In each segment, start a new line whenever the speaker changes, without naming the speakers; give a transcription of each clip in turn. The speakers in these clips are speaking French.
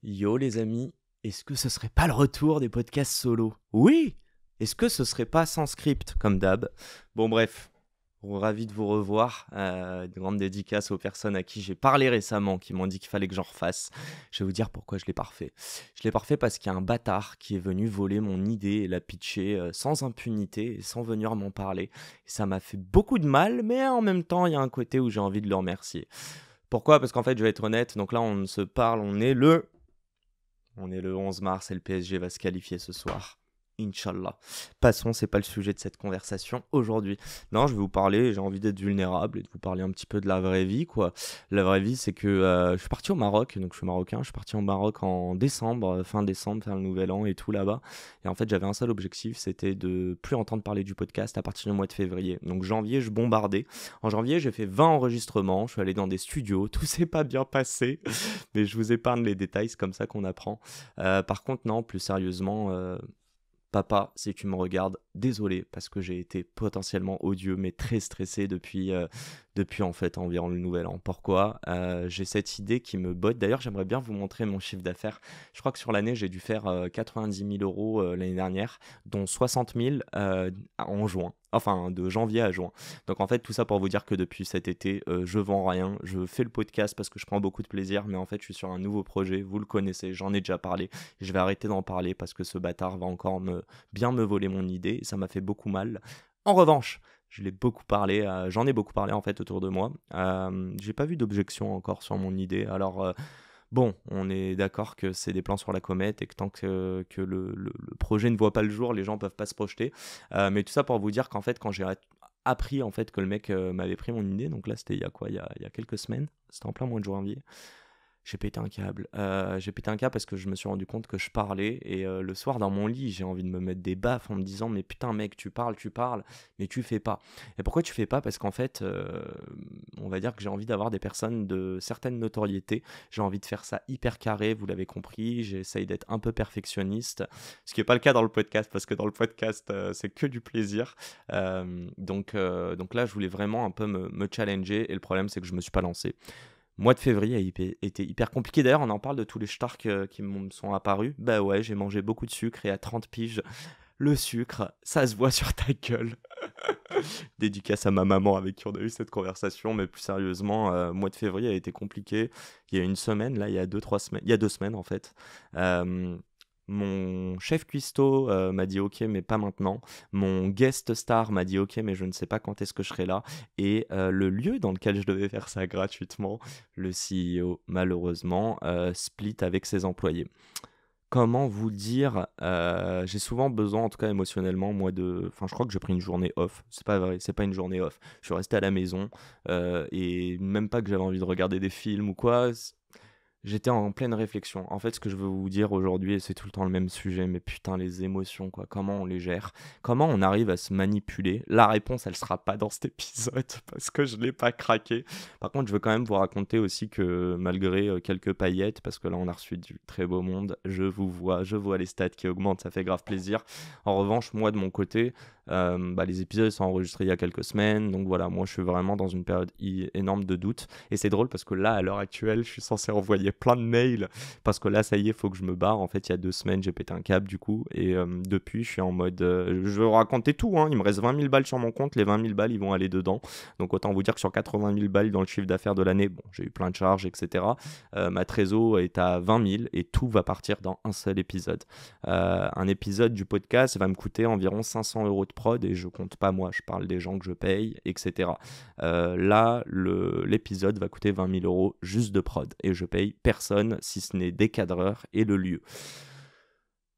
Yo les amis, est-ce que ce serait pas le retour des podcasts solo? Oui! Est-ce que ce serait pas sans script, comme d'hab? Bon bref, ravi de vous revoir. Une grande dédicace aux personnes à qui j'ai parlé récemment, qui m'ont dit qu'il fallait que j'en refasse. Je vais vous dire pourquoi je l'ai pas refait. Je l'ai pas refait parce qu'il y a un bâtard qui est venu voler mon idée et la pitcher sans impunité et sans venir m'en parler. Et ça m'a fait beaucoup de mal, mais en même temps, il y a un côté où j'ai envie de le remercier. Pourquoi? Parce qu'en fait, je vais être honnête, donc là on se parle, on est le 11 mars et le PSG va se qualifier ce soir. Inch'Allah. Passons, c'est pas le sujet de cette conversation aujourd'hui. Non, je vais vous parler, j'ai envie d'être vulnérable et de vous parler un petit peu de la vraie vie, quoi. La vraie vie, c'est que je suis parti au Maroc, donc je suis marocain, je suis parti au Maroc en décembre, fin décembre, faire le nouvel an et tout là-bas. Et en fait, j'avais un seul objectif, c'était de plus entendre parler du podcast à partir du mois de février. Donc janvier, je bombardais. En janvier, j'ai fait 20 enregistrements, je suis allé dans des studios, tout s'est pas bien passé, mais je vous épargne les détails, c'est comme ça qu'on apprend. Par contre, non, plus sérieusement, papa, si tu me regardes, désolé parce que j'ai été potentiellement odieux mais très stressé depuis en fait environ le nouvel an. Pourquoi? J'ai cette idée qui me botte. D'ailleurs, j'aimerais bien vous montrer mon chiffre d'affaires. Je crois que sur l'année, j'ai dû faire 90 000 euros l'année dernière, dont 60 000 en juin. Enfin, de janvier à juin. Donc en fait, tout ça pour vous dire que depuis cet été, je vends rien. Je fais le podcast parce que je prends beaucoup de plaisir, mais en fait, je suis sur un nouveau projet. Vous le connaissez, j'en ai déjà parlé. Je vais arrêter d'en parler parce que ce bâtard va encore bien me voler mon idée. Et ça m'a fait beaucoup mal. En revanche, j'en ai beaucoup parlé en fait autour de moi. J'ai pas vu d'objection encore sur mon idée. Alors bon, on est d'accord que c'est des plans sur la comète et que tant que le projet ne voit pas le jour, les gens peuvent pas se projeter. Mais tout ça pour vous dire qu'en fait, quand j'ai appris en fait que le mec m'avait pris mon idée, donc là c'était il y a quoi, il y a quelques semaines, c'était en plein mois de janvier. J'ai pété un câble. J'ai pété un câble parce que je me suis rendu compte que je parlais et le soir dans mon lit, j'ai envie de me mettre des baffes en me disant mais putain mec, tu parles, mais tu fais pas. Et pourquoi tu fais pas? Parce qu'en fait, on va dire que j'ai envie d'avoir des personnes de certaines notoriétés. J'ai envie de faire ça hyper carré, vous l'avez compris. J'essaye d'être un peu perfectionniste, ce qui n'est pas le cas dans le podcast parce que dans le podcast, c'est que du plaisir. Donc là, je voulais vraiment un peu me challenger et le problème, c'est que je me suis pas lancé. Mois de février a été hyper compliqué. D'ailleurs, on en parle de tous les starks qui me sont apparus. Bah ouais, j'ai mangé beaucoup de sucre et à 30 piges, le sucre, ça se voit sur ta gueule. Dédicace à ma maman avec qui on a eu cette conversation, mais plus sérieusement, mois de février a été compliqué. Il y a une semaine, là, il y a 2 3 semaines, il y a 2 semaines en fait. Euh, Mon chef cuistot m'a dit ok mais pas maintenant. Mon guest star m'a dit ok mais je ne sais pas quand est-ce que je serai là. Et le lieu dans lequel je devais faire ça gratuitement, le CEO malheureusement split avec ses employés. Comment vous dire, j'ai souvent besoin, en tout cas émotionnellement, moi de. Enfin, je crois que j'ai pris une journée off. C'est pas vrai, c'est pas une journée off. Je suis resté à la maison et même pas que j'avais envie de regarder des films ou quoi. J'étais en pleine réflexion. En fait, ce que je veux vous dire aujourd'hui, et c'est tout le temps le même sujet, mais putain, les émotions, quoi. Comment on les gère? Comment on arrive à se manipuler? La réponse, elle sera pas dans cet épisode parce que je l'ai pas craqué. Par contre, je veux quand même vous raconter aussi que malgré quelques paillettes, parce que là, on a reçu du très beau monde, je vois les stats qui augmentent, ça fait grave plaisir. En revanche, moi, de mon côté, les épisodes sont enregistrés il y a quelques semaines, donc voilà, moi, je suis vraiment dans une période énorme de doute. Et c'est drôle parce que là, à l'heure actuelle, je suis censé envoyer plein de mails parce que là, ça y est, il faut que je me barre. En fait, il y a 2 semaines, j'ai pété un câble du coup. Et depuis, je suis en mode. Je vais raconter tout, hein. Il me reste 20 000 balles sur mon compte. Les 20 000 balles, ils vont aller dedans. Donc, autant vous dire que sur 80 000 balles dans le chiffre d'affaires de l'année, bon, j'ai eu plein de charges, etc. Ma trésor est à 20 000 et tout va partir dans un seul épisode. Un épisode du podcast va me coûter environ 500 euros de prod et je compte pas moi, je parle des gens que je paye, etc. Là, l'épisode va coûter 20 000 euros juste de prod et je paye personne si ce n'est des cadreurs et le lieu.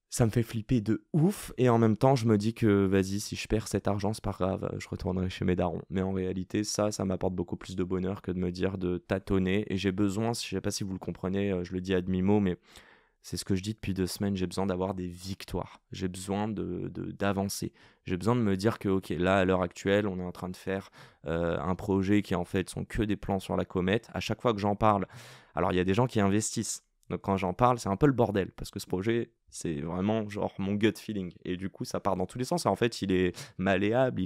Ça me fait flipper de ouf et en même temps je me dis que vas-y, si je perds cet argent c'est pas grave, je retournerai chez mes darons. Mais en réalité ça m'apporte beaucoup plus de bonheur que de me dire de tâtonner et j'ai besoin, je sais pas si vous le comprenez, je le dis à demi-mot mais c'est ce que je dis depuis 2 semaines, j'ai besoin d'avoir des victoires, j'ai besoin d'avancer, j'ai besoin de me dire que ok, là à l'heure actuelle on est en train de faire un projet qui en fait sont que des plans sur la comète. À chaque fois que j'en parle, alors il y a des gens qui investissent, donc quand j'en parle c'est un peu le bordel, parce que ce projet C'est vraiment genre mon gut feeling. Et du coup, ça part dans tous les sens. Et en fait, il est malléable,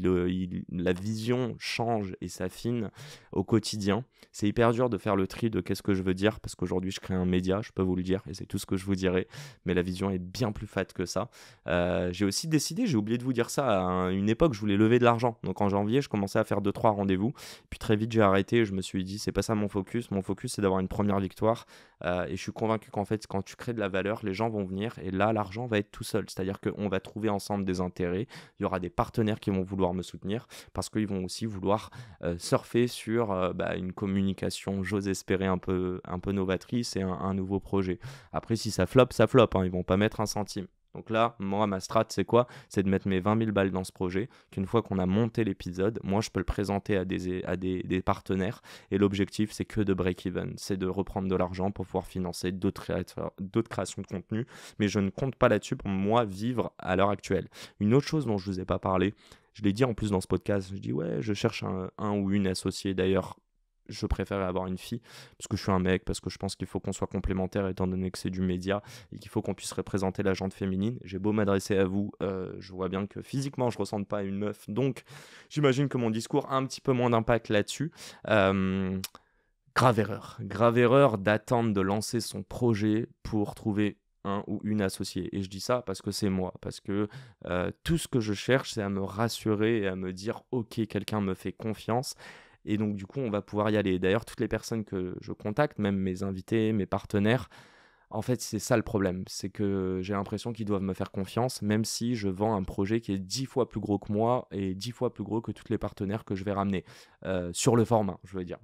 la vision change et s'affine au quotidien. C'est hyper dur de faire le tri de qu'est-ce que je veux dire, parce qu'aujourd'hui, je crée un média, je peux vous le dire, et c'est tout ce que je vous dirai. Mais la vision est bien plus fat que ça. J'ai aussi décidé, j'ai oublié de vous dire ça, à une époque, je voulais lever de l'argent. Donc en janvier, je commençais à faire 2-3 rendez-vous. Puis très vite, j'ai arrêté et je me suis dit, c'est pas ça mon focus. Mon focus, c'est d'avoir une première victoire. Et je suis convaincu qu'en fait, quand tu crées de la valeur, les gens vont venir et là, l'argent va être tout seul. C'est-à-dire qu'on va trouver ensemble des intérêts. Il y aura des partenaires qui vont vouloir me soutenir parce qu'ils vont aussi vouloir surfer sur une communication, j'ose espérer, un peu novatrice et un nouveau projet. Après, si ça floppe, hein, ils vont pas mettre un centime. Donc là, moi, ma strat, c'est quoi? C'est de mettre mes 20 000 balles dans ce projet, qu'une fois qu'on a monté l'épisode, moi, je peux le présenter à des partenaires. Et l'objectif, c'est que de break-even. C'est de reprendre de l'argent pour pouvoir financer d'autres créations de contenu. Mais je ne compte pas là-dessus pour moi vivre à l'heure actuelle. Une autre chose dont je ne vous ai pas parlé, je l'ai dit en plus dans ce podcast, je dis ouais, je cherche un ou une associée. D'ailleurs, je préférais avoir une fille parce que je suis un mec, parce que je pense qu'il faut qu'on soit complémentaires étant donné que c'est du média et qu'il faut qu'on puisse représenter la gente féminine. J'ai beau m'adresser à vous, je vois bien que physiquement je ressemble pas à une meuf, donc j'imagine que mon discours a un petit peu moins d'impact là-dessus. Euh, grave erreur d'attendre de lancer son projet pour trouver un ou une associée. Et je dis ça parce que c'est moi, parce que tout ce que je cherche, c'est à me rassurer et à me dire, ok, quelqu'un me fait confiance. Et donc, du coup, on va pouvoir y aller. D'ailleurs, toutes les personnes que je contacte, même mes invités, mes partenaires, en fait, c'est ça le problème. C'est que j'ai l'impression qu'ils doivent me faire confiance, même si je vends un projet qui est 10 fois plus gros que moi et 10 fois plus gros que tous les partenaires que je vais ramener. Sur le format, je veux dire.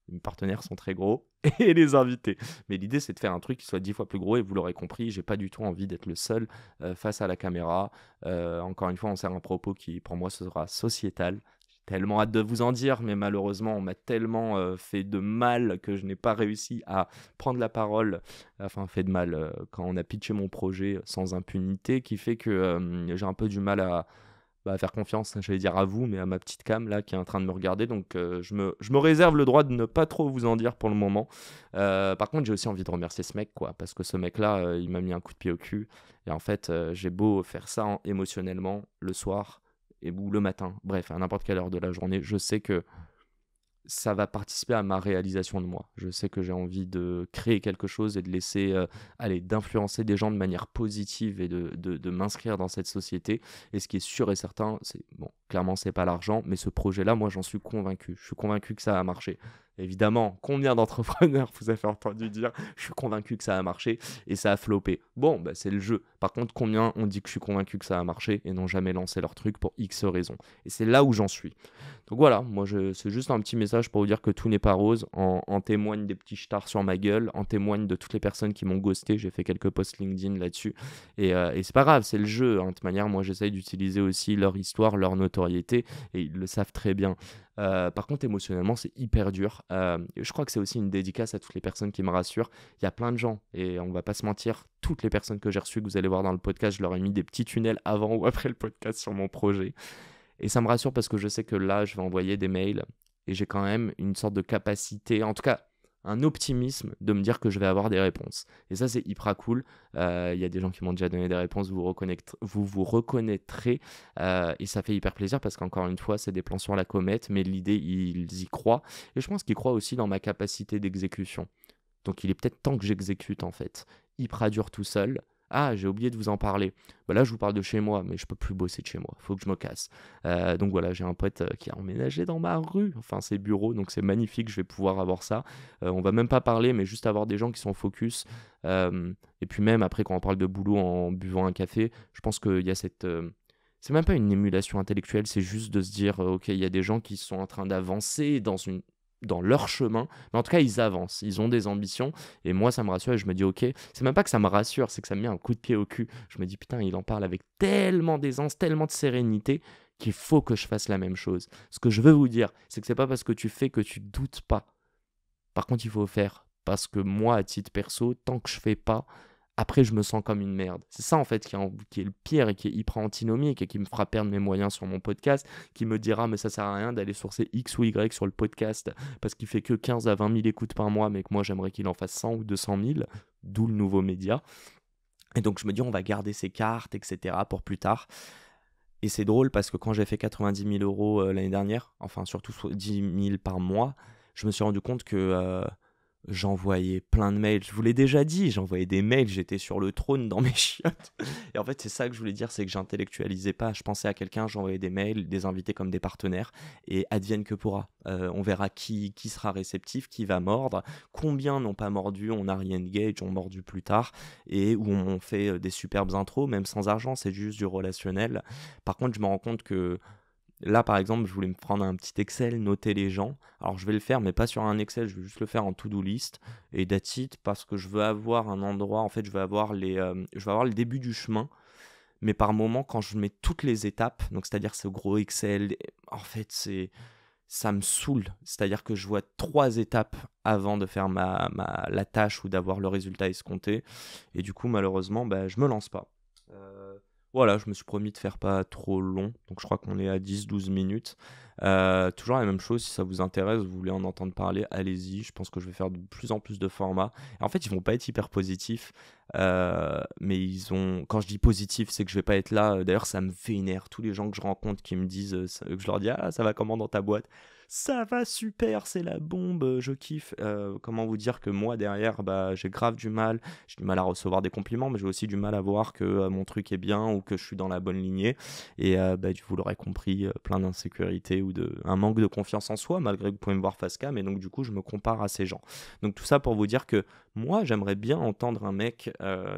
Mes partenaires sont très gros et les invités. Mais l'idée, c'est de faire un truc qui soit 10 fois plus gros. Et vous l'aurez compris, j'ai pas du tout envie d'être le seul face à la caméra. Encore une fois, on sert un propos qui, pour moi, sera sociétal. Tellement hâte de vous en dire, mais malheureusement, on m'a tellement fait de mal que je n'ai pas réussi à prendre la parole, enfin fait de mal quand on a pitché mon projet sans impunité, qui fait que j'ai un peu du mal à faire confiance, j'allais dire à vous, mais à ma petite cam là qui est en train de me regarder. Donc je me réserve le droit de ne pas trop vous en dire pour le moment. Par contre, j'ai aussi envie de remercier ce mec, quoi, parce que ce mec-là, il m'a mis un coup de pied au cul. Et en fait, j'ai beau faire ça émotionnellement le soir ou le matin, bref, à n'importe quelle heure de la journée, je sais que ça va participer à ma réalisation de moi. Je sais que j'ai envie de créer quelque chose et de laisser, d'influencer des gens de manière positive et de m'inscrire dans cette société. Et ce qui est sûr et certain, c'est, bon, clairement, c'est pas l'argent, mais ce projet-là, moi, j'en suis convaincu. Je suis convaincu que ça va marcher. Évidemment, combien d'entrepreneurs vous avez entendu dire je suis convaincu que ça a marché et ça a floppé. Bon, c'est le jeu. Par contre, combien on dit que je suis convaincu que ça a marché et n'ont jamais lancé leur truc pour X raisons. Et c'est là où j'en suis. Donc voilà, moi c'est juste un petit message pour vous dire que tout n'est pas rose. En témoignent des petits stars sur ma gueule, en témoignent de toutes les personnes qui m'ont ghosté. J'ai fait quelques posts LinkedIn là-dessus. Et c'est pas grave, c'est le jeu. De toute manière, moi j'essaye d'utiliser aussi leur histoire, leur notoriété, et ils le savent très bien. Par contre, émotionnellement, c'est hyper dur. Je crois que c'est aussi une dédicace à toutes les personnes qui me rassurent. Il y a plein de gens, et on va pas se mentir, toutes les personnes que j'ai reçues, que vous allez voir dans le podcast, je leur ai mis des petits tunnels avant ou après le podcast sur mon projet. Et ça me rassure parce que je sais que là, je vais envoyer des mails et j'ai quand même une sorte de capacité, en tout cas un optimisme de me dire que je vais avoir des réponses. Et ça, c'est hyper cool. Il y a des gens qui m'ont déjà donné des réponses, vous vous reconnaîtrez. Et ça fait hyper plaisir parce qu'encore une fois, c'est des plans sur la comète, mais l'idée, ils y croient. Et je pense qu'ils croient aussi dans ma capacité d'exécution. Donc il est peut-être temps que j'exécute en fait. Hyper dur tout seul. Ah, j'ai oublié de vous en parler. Là, je vous parle de chez moi, mais je peux plus bosser de chez moi. Faut que je me casse. Donc voilà, j'ai un pote qui a emménagé dans ma rue. Enfin, ses bureaux, donc c'est magnifique. Je vais pouvoir avoir ça. On va même pas parler, mais juste avoir des gens qui sont focus. Et puis même après, quand on parle de boulot en buvant un café, je pense qu'il y a cette c'est même pas une émulation intellectuelle, c'est juste de se dire, ok, il y a des gens qui sont en train d'avancer dans leur chemin, mais en tout cas ils avancent, ils ont des ambitions, et moi ça me rassure et je me dis ok, c'est même pas que ça me rassure, c'est que ça me met un coup de pied au cul. Je me dis putain, il en parle avec tellement d'aisance, tellement de sérénité qu'il faut que je fasse la même chose. Ce que je veux vous dire, c'est que c'est pas parce que tu fais que tu doutes pas. Par contre, il faut faire, parce que moi à titre perso, tant que je fais pas, après je me sens comme une merde. C'est ça en fait qui est le pire et qui est hyper antinomique et qui me fera perdre mes moyens sur mon podcast, qui me dira mais ça sert à rien d'aller sourcer X ou Y sur le podcast parce qu'il fait que 15 à 20 000 écoutes par mois, mais que moi j'aimerais qu'il en fasse 100 ou 200 000, d'où le nouveau média. Et donc je me dis on va garder ces cartes, etc. pour plus tard. Et c'est drôle parce que quand j'ai fait 90 000 euros l'année dernière, enfin surtout 10 000 par mois, je me suis rendu compte que j'envoyais plein de mails. Je vous l'ai déjà dit, j'envoyais des mails, j'étais sur le trône dans mes chiottes. Et en fait, c'est ça que je voulais dire, c'est que j'intellectualisais pas. Je pensais à quelqu'un, j'envoyais des mails, des invités comme des partenaires, et advienne que pourra. On verra qui sera réceptif, qui va mordre, combien n'ont pas mordu, on a re-engage, on mordu plus tard, et où on fait des superbes intros, même sans argent, c'est juste du relationnel. Par contre, je me rends compte que là, par exemple, je voulais me prendre un petit Excel, noter les gens. Alors, je vais le faire, mais pas sur un Excel, je vais juste le faire en to-do list et that's it, parce que je veux avoir un endroit, en fait, je veux avoir le début du chemin, mais par moment, quand je mets toutes les étapes, donc c'est-à-dire ce gros Excel, en fait, ça me saoule. C'est-à-dire que je vois 3 étapes avant de faire la tâche ou d'avoir le résultat escompté, et du coup, malheureusement, bah, je me lance pas. Voilà, je me suis promis de faire pas trop long, donc je crois qu'on est à 10-12 minutes. Toujours la même chose, si ça vous intéresse, vous voulez en entendre parler, allez-y. Je pense que je vais faire de plus en plus de formats. Et en fait, ils vont pas être hyper positifs, mais quand je dis positif, c'est que je vais pas être là. D'ailleurs, ça me vénère. Tous les gens que je rencontre qui me disent, que je leur dis, ah, ça va comment dans ta boîte? Ça va super, c'est la bombe, je kiffe. Comment vous dire que moi derrière, bah, j'ai du mal à recevoir des compliments, mais j'ai aussi du mal à voir que mon truc est bien ou que je suis dans la bonne lignée. Et bah, vous l'aurez compris, plein d'insécurité ou un manque de confiance en soi, malgré que vous pouvez me voir face cam. Et donc, du coup, je me compare à ces gens. Donc, tout ça pour vous dire que moi, j'aimerais bien entendre un mec,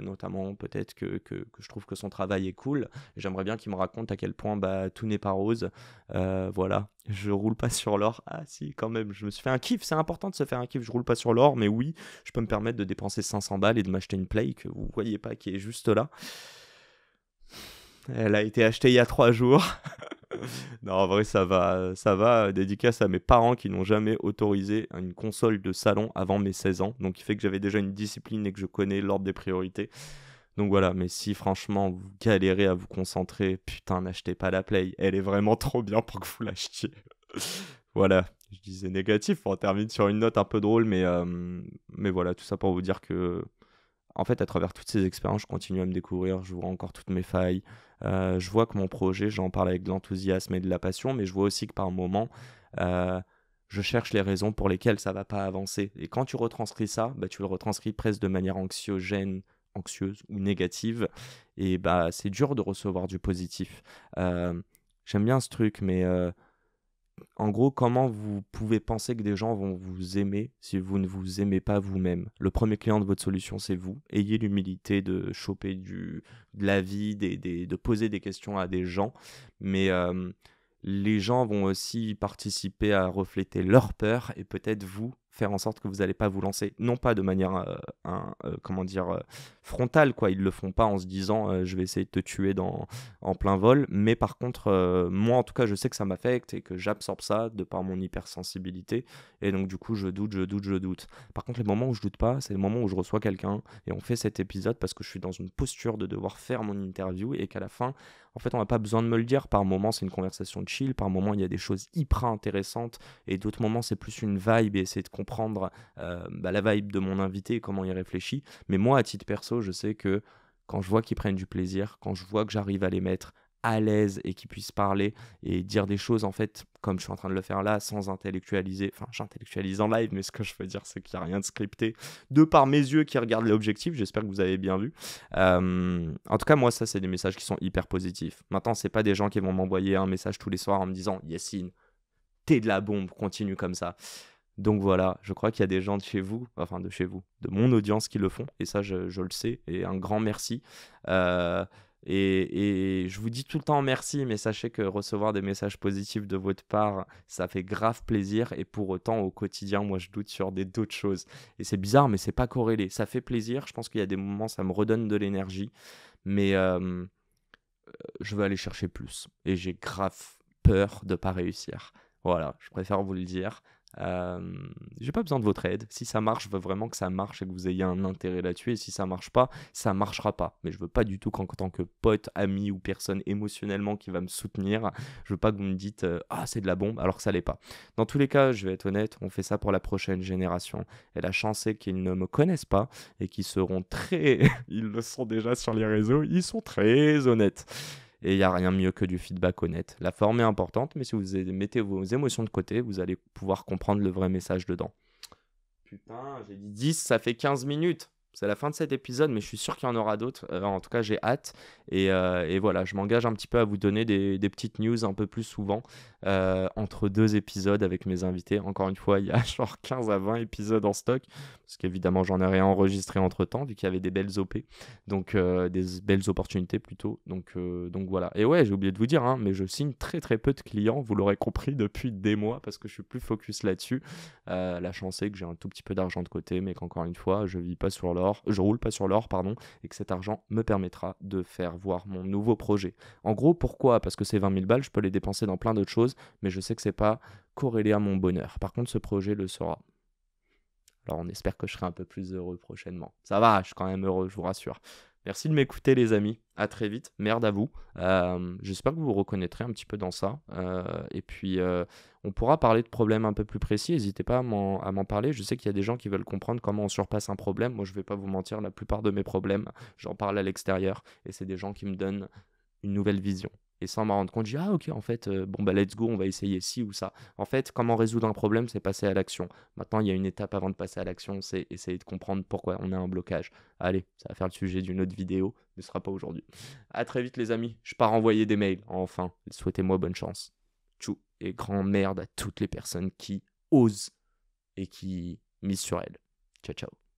notamment peut-être que je trouve que son travail est cool. J'aimerais bien qu'il me raconte à quel point bah, tout n'est pas rose. Voilà, je roule pas sur l'or. Ah si, quand même, je me suis fait un kiff. C'est important de se faire un kiff. Je roule pas sur l'or, mais oui, je peux me permettre de dépenser 500 balles et de m'acheter une Play que vous voyez pas qui est juste là. Elle a été achetée il y a 3 jours. Non, en vrai, ça va, ça va. Dédicace à mes parents qui n'ont jamais autorisé une console de salon avant mes 16 ans. Donc, il fait que j'avais déjà une discipline et que je connais l'ordre des priorités. Donc voilà, mais si franchement vous galérez à vous concentrer, putain, n'achetez pas la Play. Elle est vraiment trop bien pour que vous l'achetiez. Voilà, je disais négatif, on termine sur une note un peu drôle, mais voilà, tout ça pour vous dire que en fait, à travers toutes ces expériences, je continue à me découvrir, je vois encore toutes mes failles. Je vois que mon projet, j'en parle avec de l'enthousiasme et de la passion, mais je vois aussi que par moments, euh, je cherche les raisons pour lesquelles ça va pas avancer. Et quand tu retranscris ça, bah, tu le retranscris presque de manière anxieuse ou négative. Et bah, c'est dur de recevoir du positif. Euh, J'aime bien ce truc, mais en gros, comment vous pouvez penser que des gens vont vous aimer si vous ne vous aimez pas vous-même? Le premier client de votre solution, c'est vous. Ayez l'humilité de choper de la vie, de poser des questions à des gens. Mais les gens vont aussi participer à refléter leur peur et peut-être vous faire en sorte que vous n'allez pas vous lancer. Non pas de manière, comment dire, frontale, quoi. Ils ne le font pas en se disant je vais essayer de te tuer en plein vol. Mais par contre, moi en tout cas, je sais que ça m'affecte et que j'absorbe ça de par mon hypersensibilité. Et donc du coup, je doute. Par contre, les moments où je doute pas, c'est le moment où je reçois quelqu'un et on fait cet épisode parce que je suis dans une posture de devoir faire mon interview et qu'à la fin, en fait, on n'a pas besoin de me le dire. Par moment, c'est une conversation chill. Par moment, il y a des choses hyper intéressantes. Et d'autres moments, c'est plus une vibe et essayer de comprendre bah, la vibe de mon invité et comment il réfléchit. Mais moi, à titre perso, je sais que quand je vois qu'ils prennent du plaisir, quand je vois que j'arrive à les mettre à l'aise et qu'ils puissent parler et dire des choses en fait comme je suis en train de le faire là sans intellectualiser, enfin j'intellectualise en live mais ce que je veux dire c'est qu'il n'y a rien de scripté de par mes yeux qui regardent l'objectif, j'espère que vous avez bien vu. En tout cas moi ça c'est des messages qui sont hyper positifs. Maintenant c'est pas des gens qui vont m'envoyer un message tous les soirs en me disant Yacine t'es de la bombe, continue comme ça. Donc voilà, je crois qu'il y a des gens de chez vous, enfin de chez vous, de mon audience qui le font, et ça je le sais, et un grand merci. Euh, et je vous dis tout le temps merci, mais sachez que recevoir des messages positifs de votre part, ça fait grave plaisir, et pour autant au quotidien, moi je doute sur d'autres choses. Et c'est bizarre, mais c'est pas corrélé. Ça fait plaisir, je pense qu'il y a des moments, ça me redonne de l'énergie, mais je veux aller chercher plus, et j'ai grave peur de pas réussir. Voilà, je préfère vous le dire. J'ai pas besoin de votre aide. Si ça marche, je veux vraiment que ça marche et que vous ayez un intérêt là-dessus. Et si ça marche pas, ça marchera pas. Mais je veux pas du tout qu'en tant que pote, ami ou personne émotionnellement qui va me soutenir, je veux pas que vous me dites ah c'est de la bombe alors que ça l'est pas. Dans tous les cas, je vais être honnête, on fait ça pour la prochaine génération. Et la chance est qu'ils ne me connaissent pas et qu'ils seront très, ils le sont déjà sur les réseaux, ils sont très honnêtes. Et il n'y a rien de mieux que du feedback honnête. La forme est importante, mais si vous mettez vos émotions de côté, vous allez pouvoir comprendre le vrai message dedans. Putain, j'ai dit 10, ça fait 15 minutes. C'est la fin de cet épisode, mais je suis sûr qu'il y en aura d'autres. En tout cas, j'ai hâte. Et voilà, je m'engage un petit peu à vous donner des petites news un peu plus souvent entre deux épisodes avec mes invités. Encore une fois, il y a genre 15 à 20 épisodes en stock, parce qu'évidemment, j'en ai rien enregistré entre-temps, vu qu'il y avait des belles OP, donc des belles opportunités plutôt. Donc voilà. Et ouais, j'ai oublié de vous dire, hein, mais je signe très très peu de clients, vous l'aurez compris, depuis des mois, parce que je suis plus focus là-dessus. La chance est que j'ai un tout petit peu d'argent de côté, mais qu'encore une fois, je roule pas sur l'or, pardon, et que cet argent me permettra de faire voir mon nouveau projet. En gros, pourquoi? Parce que ces 20 000 balles, je peux les dépenser dans plein d'autres choses, mais je sais que c'est pas corrélé à mon bonheur. Par contre, ce projet le sera. Alors on espère que je serai un peu plus heureux prochainement. Ça va, je suis quand même heureux, je vous rassure. Merci de m'écouter les amis, à très vite, merde à vous. J'espère que vous vous reconnaîtrez un petit peu dans ça. Et puis on pourra parler de problèmes un peu plus précis, n'hésitez pas à m'en parler. Je sais qu'il y a des gens qui veulent comprendre comment on surpasse un problème. Moi je vais pas vous mentir, la plupart de mes problèmes, j'en parle à l'extérieur. Et c'est des gens qui me donnent une nouvelle vision. Et sans m'en rendre compte, je dis ah ok en fait bon bah let's go, on va essayer ci ou ça. En fait, comment résoudre un problème, c'est passer à l'action. Maintenant, il y a une étape avant de passer à l'action, c'est essayer de comprendre pourquoi on a un blocage. Allez, ça va faire le sujet d'une autre vidéo, mais ce sera pas aujourd'hui. À très vite les amis, je pars envoyer des mails. Enfin, souhaitez-moi bonne chance. Tchou et grand merde à toutes les personnes qui osent et qui misent sur elles. Ciao ciao.